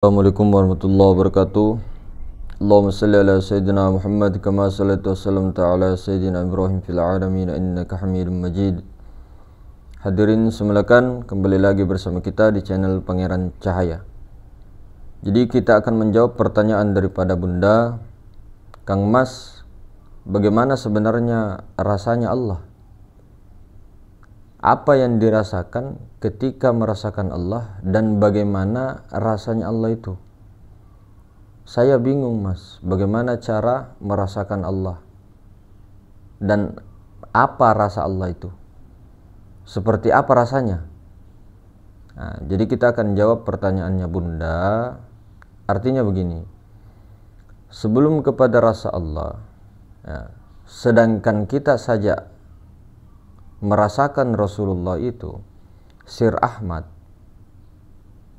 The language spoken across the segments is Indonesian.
Assalamualaikum warahmatullahi wabarakatuh. Allahumma salli ala sayyidina Muhammad kama sallaita wa sallamta ala sayyidina Ibrahim fil alamin innaka Hamidum Majid. Hadirin semulakan, kembali lagi bersama kita di channel Pangeran Cahaya. Jadi kita akan menjawab pertanyaan daripada Bunda Kang Mas, bagaimana sebenarnya rasanya Allah? Apa yang dirasakan ketika merasakan Allah dan bagaimana rasanya Allah itu? Saya bingung, Mas, bagaimana cara merasakan Allah dan apa rasa Allah itu? Seperti apa rasanya? Nah, jadi kita akan jawab pertanyaannya Bunda. Artinya begini, sebelum kepada rasa Allah, sedangkan kita saja merasakan Rasulullah itu Sir Ahmad,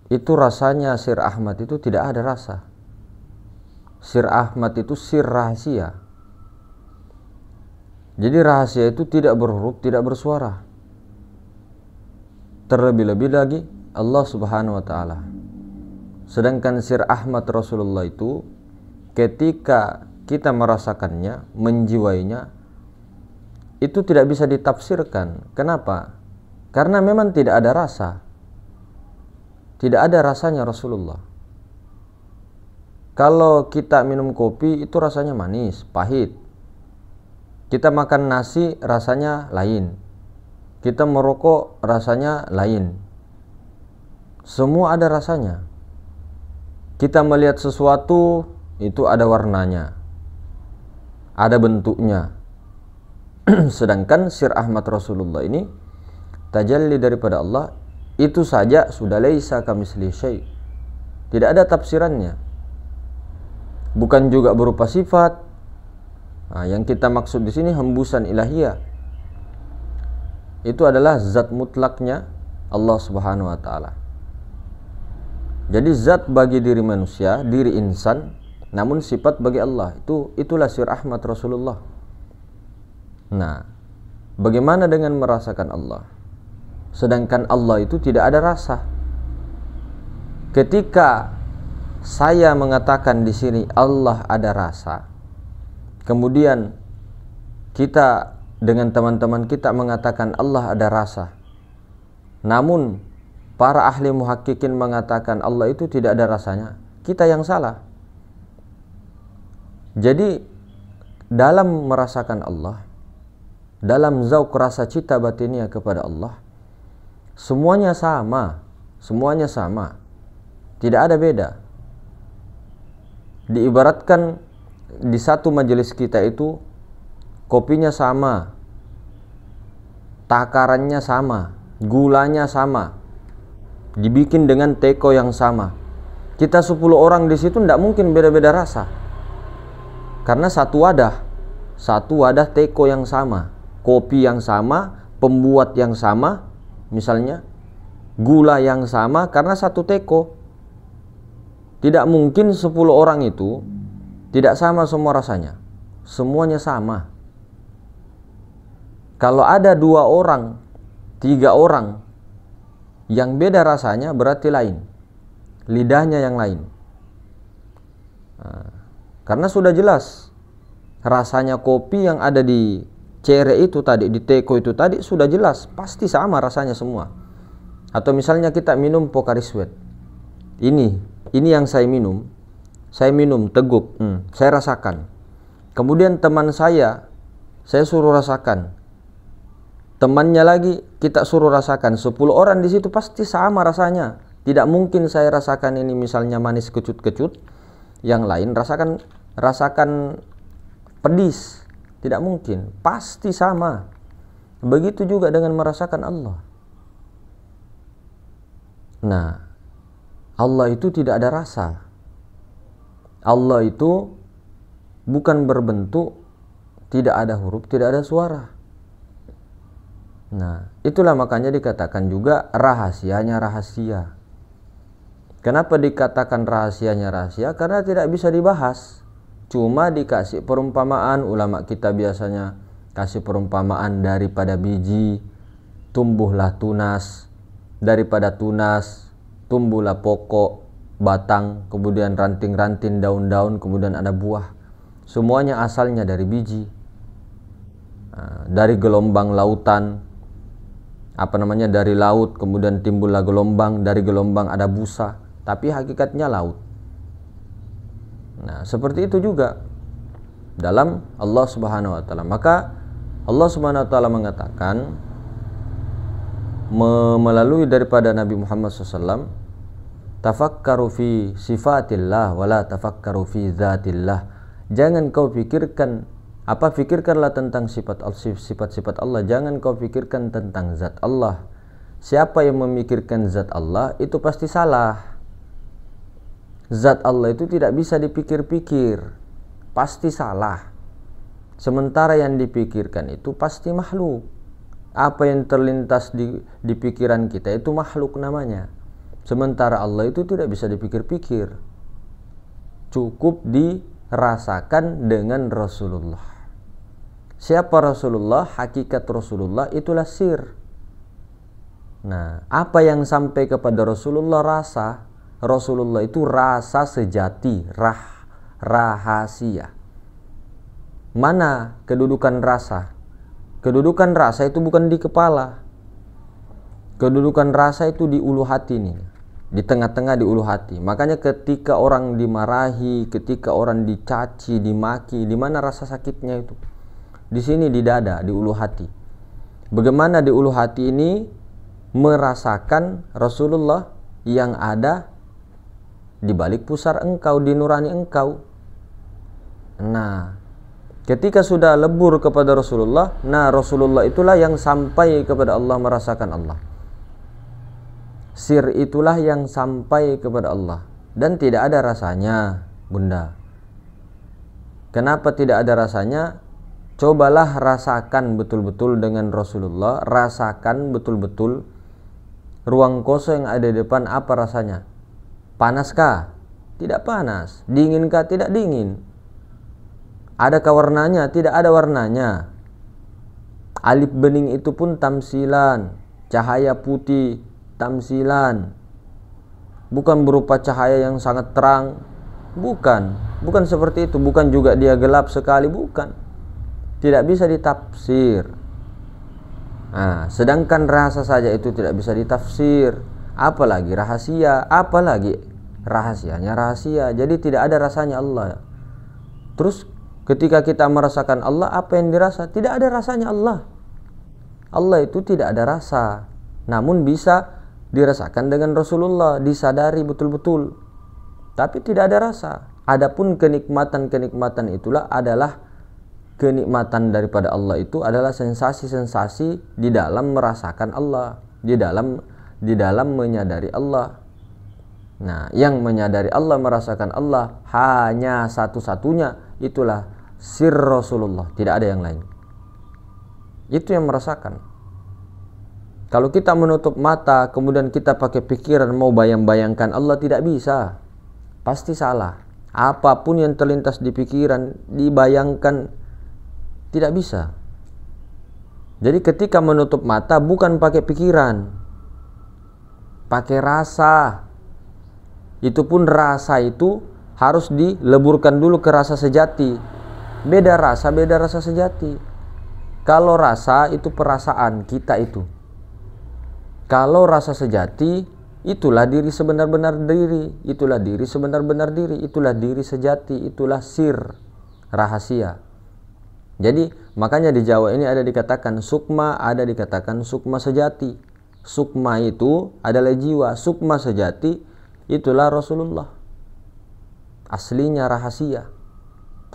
itu rasanya Sir Ahmad itu tidak ada rasa. Sir Ahmad itu sir rahasia. Jadi rahasia itu tidak berhuruf, tidak bersuara. Terlebih-lebih lagi Allah Subhanahu wa taala. Sedangkan Sir Ahmad Rasulullah itu ketika kita merasakannya, menjiwainya, itu tidak bisa ditafsirkan. Kenapa? Karena memang tidak ada rasa. Tidak ada rasanya Rasulullah. Kalau kita minum kopi itu rasanya manis, pahit. Kita makan nasi rasanya lain. Kita merokok rasanya lain. Semua ada rasanya. Kita melihat sesuatu itu ada warnanya, ada bentuknya. Sedangkan Sir Ahmad Rasulullah ini tajalli daripada Allah, itu saja sudah laisa kamitslihi syai'. Tidak ada tafsirannya. Bukan juga berupa sifat. Nah, yang kita maksud di sini hembusan ilahiyah. Itu adalah zat mutlaknya Allah Subhanahu wa taala. Jadi zat bagi diri manusia, diri insan, namun sifat bagi Allah. Itulah Sir Ahmad Rasulullah. Nah, bagaimana dengan merasakan Allah? Sedangkan Allah itu tidak ada rasa. Ketika saya mengatakan di sini Allah ada rasa, kemudian kita dengan teman-teman kita mengatakan Allah ada rasa, namun para ahli muhakkikin mengatakan Allah itu tidak ada rasanya, kita yang salah. Jadi dalam merasakan Allah, dalam zauq rasa cita batinnya kepada Allah, semuanya sama, tidak ada beda. Diibaratkan di satu majelis kita itu kopinya sama, takarannya sama, gulanya sama, dibikin dengan teko yang sama. Kita 10 orang di situ tidak mungkin beda-beda rasa, karena satu wadah teko yang sama, kopi yang sama, pembuat yang sama, misalnya gula yang sama, karena satu teko. Tidak mungkin 10 orang itu tidak sama semua rasanya. Semuanya sama. Kalau ada 2 orang, 3 orang yang beda rasanya, berarti lain. Lidahnya yang lain. Nah, karena sudah jelas rasanya kopi yang ada di cere itu tadi, di teko itu tadi, sudah jelas pasti sama rasanya semua. Atau misalnya kita minum Pocari Sweat, ini yang saya minum teguk, saya rasakan. Kemudian teman saya suruh rasakan, temannya lagi kita suruh rasakan, 10 orang di situ pasti sama rasanya. Tidak mungkin saya rasakan ini misalnya manis kecut-kecut, yang lain rasakan pedis. Tidak mungkin, pasti sama. Begitu juga dengan merasakan Allah. Nah, Allah itu tidak ada rasa. Allah itu bukan berbentuk, tidak ada huruf, tidak ada suara. Nah, itulah makanya dikatakan juga rahasianya rahasia. Kenapa dikatakan rahasianya rahasia? Karena tidak bisa dibahas. Cuma dikasih perumpamaan. Ulama kita biasanya kasih perumpamaan, daripada biji tumbuhlah tunas, daripada tunas tumbuhlah pokok. batang, kemudian ranting-ranting, daun-daun, kemudian ada buah. Semuanya asalnya dari biji, dari gelombang lautan, dari laut, kemudian timbullah gelombang, dari gelombang ada busa, tapi hakikatnya laut. Nah, seperti itu juga dalam Allah Subhanahu wa taala. Maka Allah Subhanahu wa taala mengatakan melalui daripada Nabi Muhammad SAW, tafakkaru fi sifatillah wala tafakkaru fi zatillah. Jangan kau pikirkan pikirkanlah tentang sifat-sifat Allah, jangan kau pikirkan tentang zat Allah. Siapa yang memikirkan zat Allah itu pasti salah. Zat Allah itu tidak bisa dipikir-pikir, pasti salah. Sementara yang dipikirkan itu pasti makhluk. Apa yang terlintas di pikiran kita itu makhluk namanya. Sementara Allah itu tidak bisa dipikir-pikir, cukup dirasakan dengan Rasulullah. Siapa Rasulullah? Hakikat Rasulullah itulah sir. Nah, apa yang sampai kepada Rasulullah? Rasa. Rasulullah itu rasa sejati, rahasia. Mana kedudukan rasa? Kedudukan rasa itu bukan di kepala. Kedudukan rasa itu di ulu hati nih, di tengah-tengah di ulu hati. Makanya ketika orang dimarahi, ketika orang dicaci, dimaki, di mana rasa sakitnya itu? Di sini, di dada, di ulu hati. Bagaimana di ulu hati ini merasakan Rasulullah yang ada di balik pusar engkau, di nurani engkau. Nah, ketika sudah lebur kepada Rasulullah, nah Rasulullah itulah yang sampai kepada Allah, merasakan Allah. Sir itulah yang sampai kepada Allah. Dan tidak ada rasanya, Bunda. Kenapa tidak ada rasanya? Cobalah rasakan betul-betul dengan Rasulullah. Rasakan betul-betul ruang kosong yang ada di depan, apa rasanya? Panaskah? Tidak panas. Dinginkah? Tidak dingin. Adakah warnanya? Tidak ada warnanya. Alif bening itu pun tamsilan. Cahaya putih tamsilan. Bukan berupa cahaya yang sangat terang. Bukan seperti itu. Bukan juga dia gelap sekali. Bukan. Tidak bisa ditafsir. Nah, sedangkan rasa saja itu tidak bisa ditafsir, apalagi rahasia, apalagi rahasianya rahasia. Jadi tidak ada rasanya Allah. Terus ketika kita merasakan Allah, apa yang dirasa? Tidak ada rasanya Allah. Allah itu tidak ada rasa, namun bisa dirasakan dengan Rasulullah, disadari betul-betul, tapi tidak ada rasa. Adapun kenikmatan-kenikmatan itulah adalah kenikmatan daripada Allah, itu adalah sensasi-sensasi di dalam merasakan Allah, di dalam menyadari Allah. Nah, yang menyadari Allah, merasakan Allah hanya satu-satunya, itulah sir Rasulullah, tidak ada yang lain. Itu yang merasakan. Kalau kita menutup mata, kemudian kita pakai pikiran mau bayang-bayangkan Allah, tidak bisa. Pasti salah. Apapun yang terlintas di pikiran, dibayangkan, tidak bisa. Jadi ketika menutup mata bukan pakai pikiran, pakai rasa. Itu pun rasa itu harus dileburkan dulu ke rasa sejati. Beda rasa sejati. Kalau rasa itu perasaan kita itu. Kalau rasa sejati, itulah diri sebenar-benar diri. Itulah diri sebenar-benar diri. Itulah diri sejati. Itulah sir, rahasia. Jadi makanya di Jawa ini ada dikatakan sukma, ada dikatakan sukma sejati. Sukma itu adalah jiwa, sukma sejati itulah Rasulullah. Aslinya rahasia.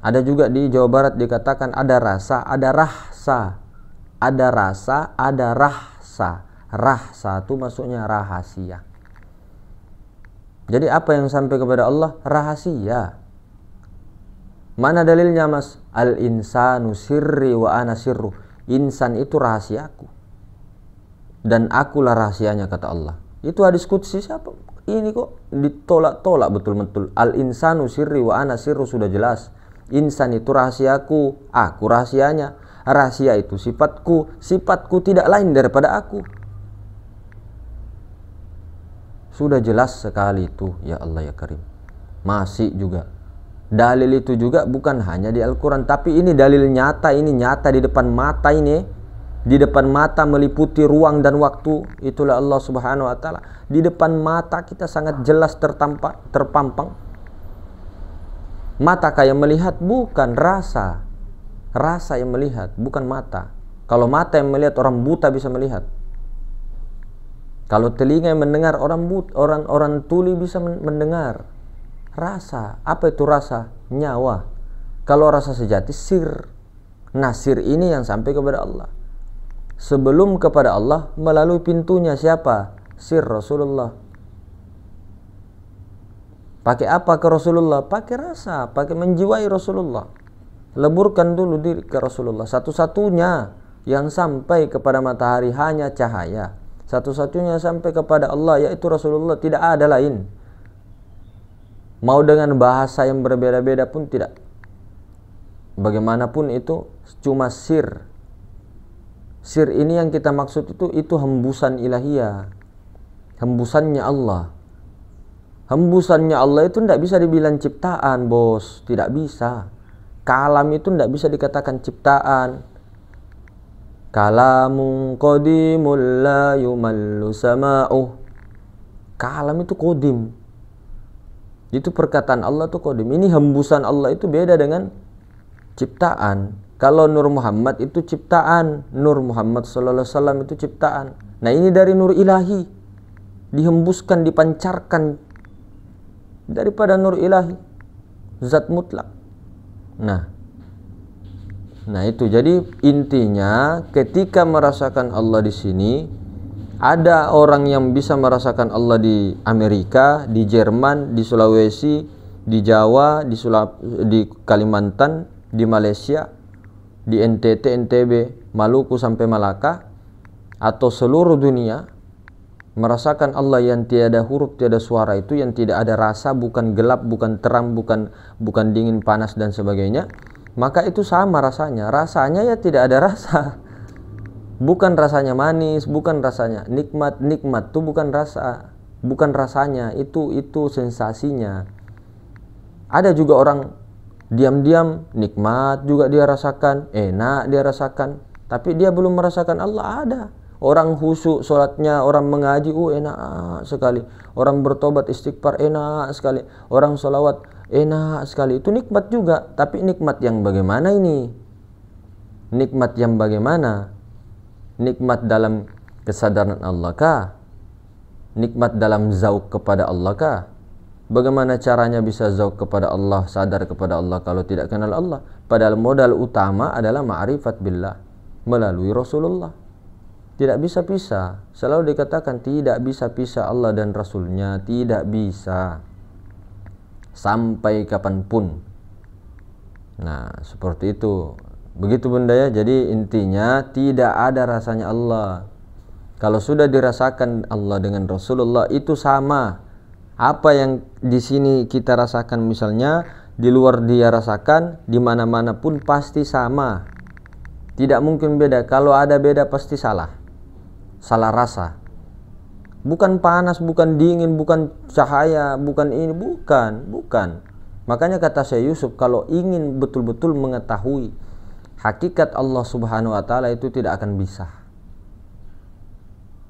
Ada juga di Jawa Barat dikatakan ada rasa, ada rahsa. Ada rasa, ada rahsa. Rahsa itu maksudnya rahasia. Jadi apa yang sampai kepada Allah? Rahasia. Mana dalilnya, Mas? Al-insanu sirri wa ana sirru. Insan itu rahasiaku, dan akulah rahasianya, kata Allah. Itu hadis qudsi siapa? Ini kok ditolak-tolak betul-betul. Al-insanu sirri wa ana sirru, sudah jelas. Insan itu rahasiaku, aku rahasianya. Rahasia itu sifatku, sifatku tidak lain daripada aku. Sudah jelas sekali itu, ya Allah ya Karim. Masih juga dalil itu juga bukan hanya di Al-Quran, tapi ini dalil nyata, ini nyata di depan mata ini, di depan mata meliputi ruang dan waktu. Itulah Allah Subhanahu wa taala. Di depan mata kita sangat jelas terpampang. Mata kayak melihat, bukan rasa. Rasa yang melihat, bukan mata. Kalau mata yang melihat, orang buta bisa melihat. Kalau telinga yang mendengar, orang tuli bisa mendengar. Rasa, apa itu rasa? Nyawa. Kalau rasa sejati, sir. Nah, sir ini yang sampai kepada Allah. Sebelum kepada Allah, melalui pintunya siapa? Sir Rasulullah. Pakai apa ke Rasulullah? Pakai rasa, pakai menjiwai Rasulullah. Leburkan dulu diri ke Rasulullah. Satu-satunya yang sampai kepada matahari hanya cahaya. Satu-satunya sampai kepada Allah yaitu Rasulullah, tidak ada lain. Mau dengan bahasa yang berbeda-beda pun tidak. Bagaimanapun itu cuma sir. Sir ini yang kita maksud itu hembusan ilahiyah. Hembusannya Allah. Hembusannya Allah itu tidak bisa dibilang ciptaan, bos. Tidak bisa. Kalam itu tidak bisa dikatakan ciptaan. Kalamun qadimul la yumallu sama'uh. Kalam itu qadim. Itu perkataan Allah itu qadim. Ini hembusan Allah itu beda dengan ciptaan. Kalau Nur Muhammad itu ciptaan. Nur Muhammad sallallahu alaihi wasallam itu ciptaan. Nah, ini dari nur ilahi. Dihembuskan, dipancarkan daripada nur ilahi. Zat mutlak. Nah itu, jadi intinya ketika merasakan Allah di sini, ada orang yang bisa merasakan Allah di Amerika, di Jerman, di Sulawesi, di Jawa, di Kalimantan, di Malaysia, di NTT, NTB, Maluku sampai Malaka, atau seluruh dunia merasakan Allah yang tiada huruf, tiada suara itu, yang tidak ada rasa, bukan gelap, bukan terang, bukan dingin, panas dan sebagainya. Maka itu sama rasanya. Rasanya ya tidak ada rasa. Bukan rasanya manis, bukan rasanya nikmat. Nikmat itu bukan rasa, bukan rasanya, itu sensasinya. Ada juga orang diam-diam nikmat juga dia rasakan, enak dia rasakan, tapi dia belum merasakan Allah. Ada orang khusyuk sholatnya, orang mengaji, enak sekali. Orang bertobat istighfar, enak sekali. Orang sholawat, enak sekali. Itu nikmat juga. Tapi nikmat yang bagaimana ini? Nikmat yang bagaimana? Nikmat dalam kesadaran Allah kah? Nikmat dalam zauk kepada Allah kah? Bagaimana caranya bisa zauk kepada Allah, sadar kepada Allah kalau tidak kenal Allah? Padahal modal utama adalah ma'rifat billah melalui Rasulullah. Tidak bisa pisah. Selalu dikatakan tidak bisa pisah Allah dan Rasulnya. Tidak bisa. Sampai kapanpun. Nah, seperti itu. Begitu bunda ya. Jadi intinya tidak ada rasanya Allah. Kalau sudah dirasakan Allah dengan Rasulullah itu sama. Apa yang di sini kita rasakan misalnya di luar dia rasakan, di mana-mana pun pasti sama. Tidak mungkin beda. Kalau ada beda pasti salah. Salah rasa. Bukan panas, bukan dingin, bukan cahaya, bukan ini, bukan. Makanya kata Syekh Yusuf, kalau ingin betul-betul mengetahui hakikat Allah Subhanahu wa taala itu tidak akan bisa.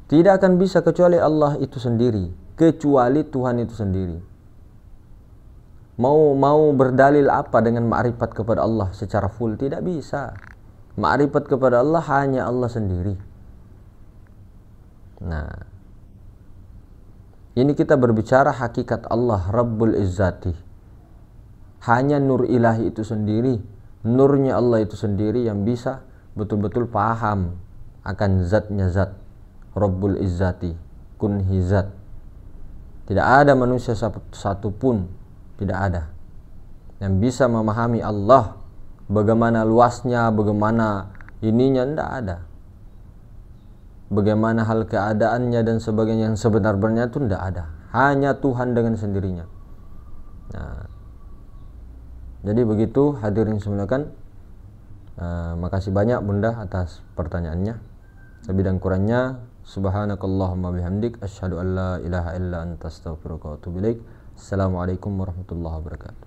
Tidak akan bisa kecuali Allah itu sendiri, kecuali Tuhan itu sendiri. Mau berdalil apa dengan ma'rifat kepada Allah secara full? Tidak bisa. Ma'rifat kepada Allah hanya Allah sendiri. Nah, ini kita berbicara hakikat Allah Rabbul Izzati. Hanya nur ilahi itu sendiri, nurnya Allah itu sendiri yang bisa betul-betul paham akan zatnya zat Rabbul Izzati, kunhi zat. Tidak ada manusia satu pun, tidak ada yang bisa memahami Allah bagaimana luasnya, bagaimana ininya, tidak ada. Bagaimana hal keadaannya dan sebagainya yang sebenar-benarnya itu tidak ada. Hanya Tuhan dengan sendirinya. Nah, jadi begitu hadirin semuanya. Makasih banyak bunda atas pertanyaannya. Lebih dan kurangnya Subhanakallahumma bihamdik asyhadu an la ilaha illa anta astaghfiruka wa atubu ilaik. Assalamualaikum warahmatullahi wabarakatuh.